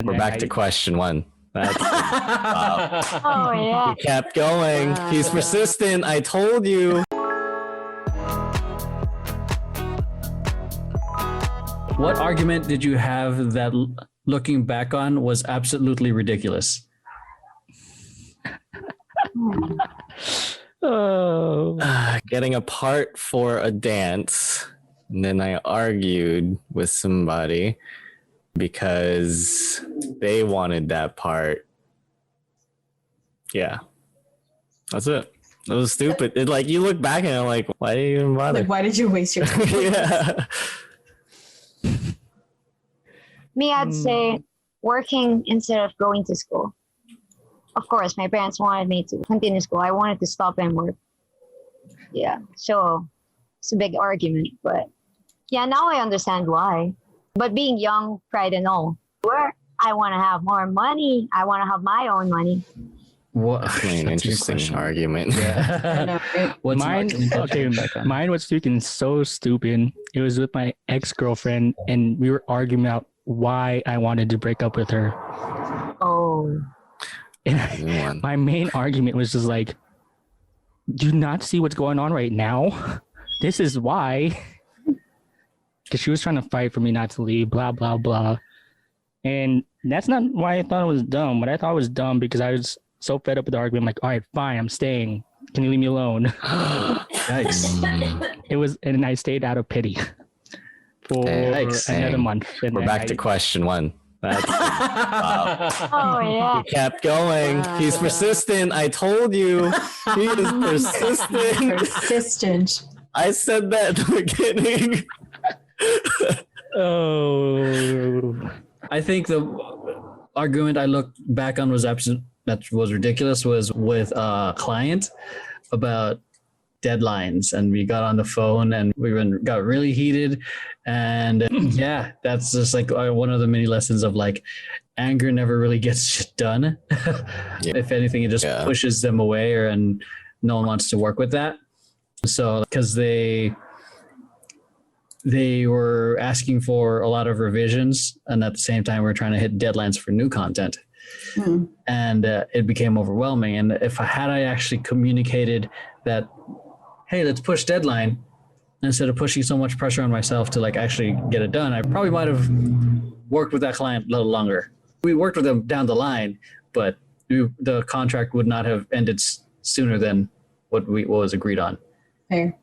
We're back to question one. That's wow. Oh yeah. He kept going. He's persistent. I told you. What argument did you have that, looking back on, was absolutely ridiculous? Getting apart for a dance, and then I argued with somebody because they wanted that part. Yeah, that's it. It was stupid. It, like, you look back and I'm like, why did you even bother? Like, why did you waste your time? Yeah. Me, I'd say working instead of going to school. Of course, my parents wanted me to continue school. I wanted to stop and work. Yeah, so it's a big argument, but yeah, now I understand why. But being young, pride and all, where I want to have more money. I want to have my own money. What an interesting argument. Yeah. What's mine? Okay, mine was freaking so stupid. It was with my ex-girlfriend, and we were arguing about why I wanted to break up with her. Oh. And my main argument was just like, do you not see what's going on right now? This is why. Because she was trying to fight for me not to leave, blah, blah, blah. And that's not why I thought it was dumb. But I thought it was dumb because I was so fed up with the argument. I'm like, all right, fine, I'm staying. Can you leave me alone? Nice. It was, and I stayed out of pity for another month. And we're back to question one. That's wow. Oh yeah. He kept going. He's persistent. I told you. He is persistent. Persistent. I said that at the beginning. Oh. I think the argument I look back on that was ridiculous was with a client about deadlines, and we got on the phone and got really heated, and yeah, that's just like one of the many lessons of like anger never really gets shit done. Yeah. If anything, it just pushes them away, and no one wants to work with that. So because they were asking for a lot of revisions, and at the same time we were trying to hit deadlines for new content. And it became overwhelming. And if I actually communicated that, hey, let's push deadline, instead of pushing so much pressure on myself to like actually get it done, I probably might have worked with that client a little longer. We worked with them down the line, but the contract would not have ended sooner than what was agreed on. Fair.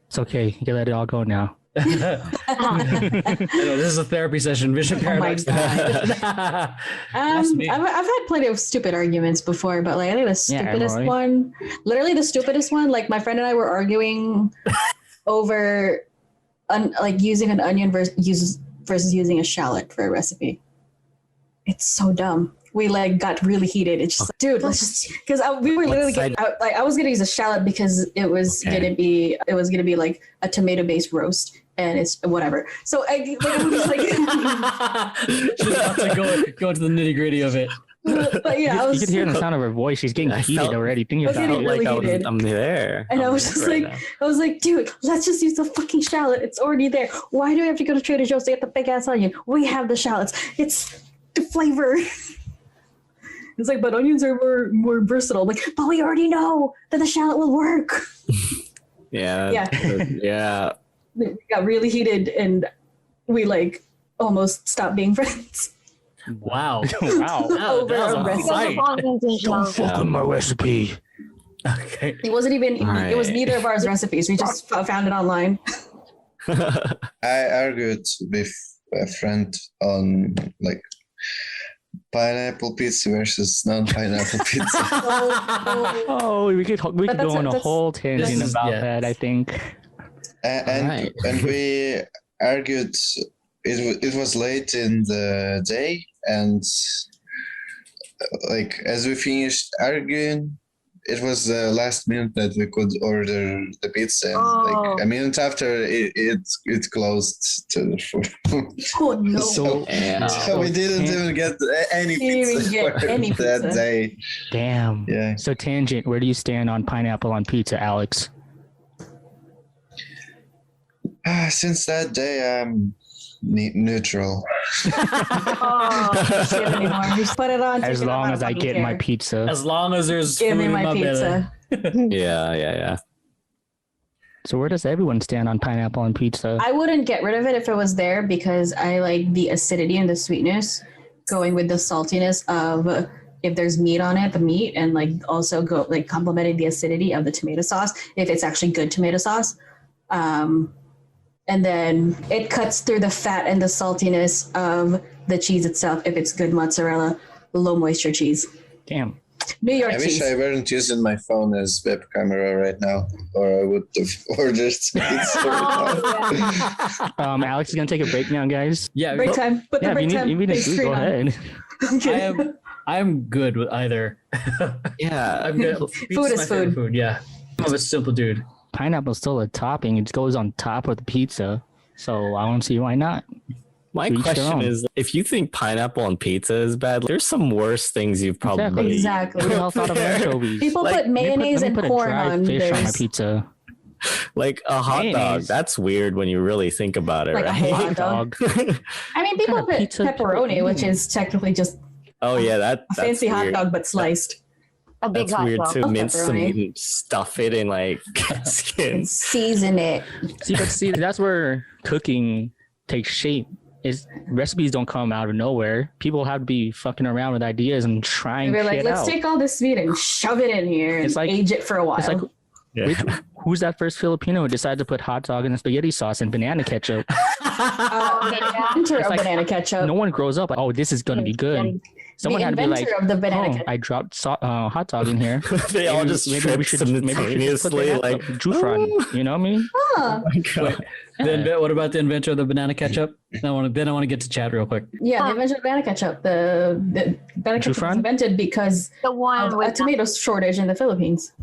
It's okay. You can let it all go now. This is a therapy session. Vision paradox. Oh my God. I've had plenty of stupid arguments before, but like I think the stupidest one, literally the stupidest one, like my friend and I were arguing over like using an onion versus using a shallot for a recipe. It's so dumb. We like got really heated. It's just, dude, let's just, because we were literally I was gonna use a shallot because it was gonna be like a tomato based roast. And it's whatever. So I was just like, she's about to go into the nitty gritty of it. But yeah, you can hear the sound of her voice. She's getting heated already. Thinking about it. I'm there. And I was just like, dude, let's just use the fucking shallot. It's already there. Why do we have to go to Trader Joe's to get the big ass onion? We have the shallots. It's the flavor. It's like, but onions are more versatile. I'm like, but we already know that the shallot will work. Yeah. We got really heated and we like almost stopped being friends. Wow. Over a recipe. Don't fuck with my recipe. Okay. It wasn't even, it was neither of ours recipes. We just found it online. I argued with a friend on like pineapple pizza versus non-pineapple pizza. We could go on a whole tangent about that, I think. And we argued. It was late in the day, and like as we finished arguing, it was the last minute that we could order the pizza. And like a minute after, it closed to the food. Oh no! So we didn't even get any pizza that day. Damn. Yeah. So tangent. Where do you stand on pineapple on pizza, Alex? Since that day, I'm neutral. Oh, shit anymore. Just put it on. As long as I get my pizza. As long as there's Give food me in my pizza. Yeah. So where does everyone stand on pineapple on pizza? I wouldn't get rid of it if it was there because I like the acidity and the sweetness going with the saltiness of if there's meat on it, the meat, and like also go like complementing the acidity of the tomato sauce if it's actually good tomato sauce. And then it cuts through the fat and the saltiness of the cheese itself if it's good mozzarella, low moisture cheese. Damn. New York I cheese. wish I weren't using my phone as web camera right now, or I would have ordered pizza. Alex is gonna take a break now, guys. Yeah, Break time. Put the break time. If you need big to screen go on. ahead. I'm good with either. Yeah. I'm good. Food is food. Yeah. I'm a simple dude. Pineapple's still a topping. It goes on top of the pizza. So I don't see why not. My To each their question own. is, if you think pineapple on pizza is bad, there's some worse things you've probably Exactly. Who the hell thought of anchovies? People Like, put mayonnaise Let me and put corn a dry on fish on my theirs. pizza. like a hot dog. Mayonnaise. That's weird when you really think about it, Like a right? whole hot dog. I mean, people kind of put pizza pepperoni, people which eat? is technically just Oh yeah, a that's fancy hot weird. dog but sliced. A big That's hot weird dog. to Love mince some pepperoni. meat and stuff it in like And skins. season it. See, that's where cooking takes shape. Is recipes don't come out of nowhere. People have to be fucking around with ideas and trying They're like, shit let's out. take all this meat and shove it in here and It's like- age it for a while. It's like Yeah. who's that first Filipino who decided to put hot dog in spaghetti sauce and banana ketchup? the inventor of like- banana ketchup. No one grows up like, oh, this is gonna be good. Someone the had to be inventor like, of the banana oh, ketchup. I dropped hot dog in here. They all just tripped simultaneously, like Jufran. You know what I mean? Huh. What about the inventor of the banana ketchup? I want to get to chat real quick. Yeah, the inventor of banana ketchup. The banana ketchup was Jufran? invented because The one of a with tomato shortage in the Philippines.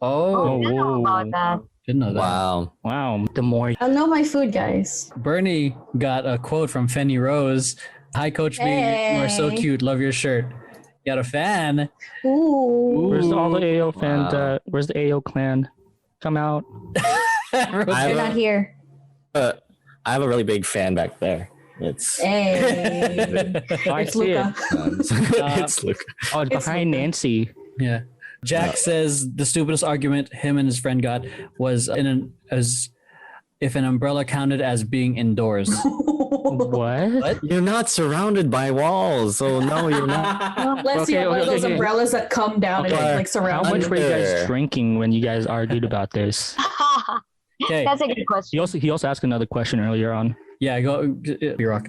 Oh, I didn't know about that. didn't know that. Wow. Wow. The more I know my food, guys. Bernie got a quote from Fenny Rose. Hi, Coach B. You are so Hey. cute. Love your shirt. Got a fan. Ooh. where's all the AO fans? Wow. Where's the AO clan? Come out. They're not here. I have a really big fan back there. It's Hey. I It's see it. Luca. it's Luke. Oh, it's It's behind Luca. Nancy. Yeah. Jack says the stupidest argument him and his friend got was as if an umbrella counted as being indoors. What? You're not surrounded by walls, so no, you're not. Let's see Okay, one of okay, those okay. umbrellas that come down and Okay. like surround How much you. were you guys Under. drinking when you guys argued about this? Okay. That's a good question. He also asked another question earlier on. Yeah, go. You rock.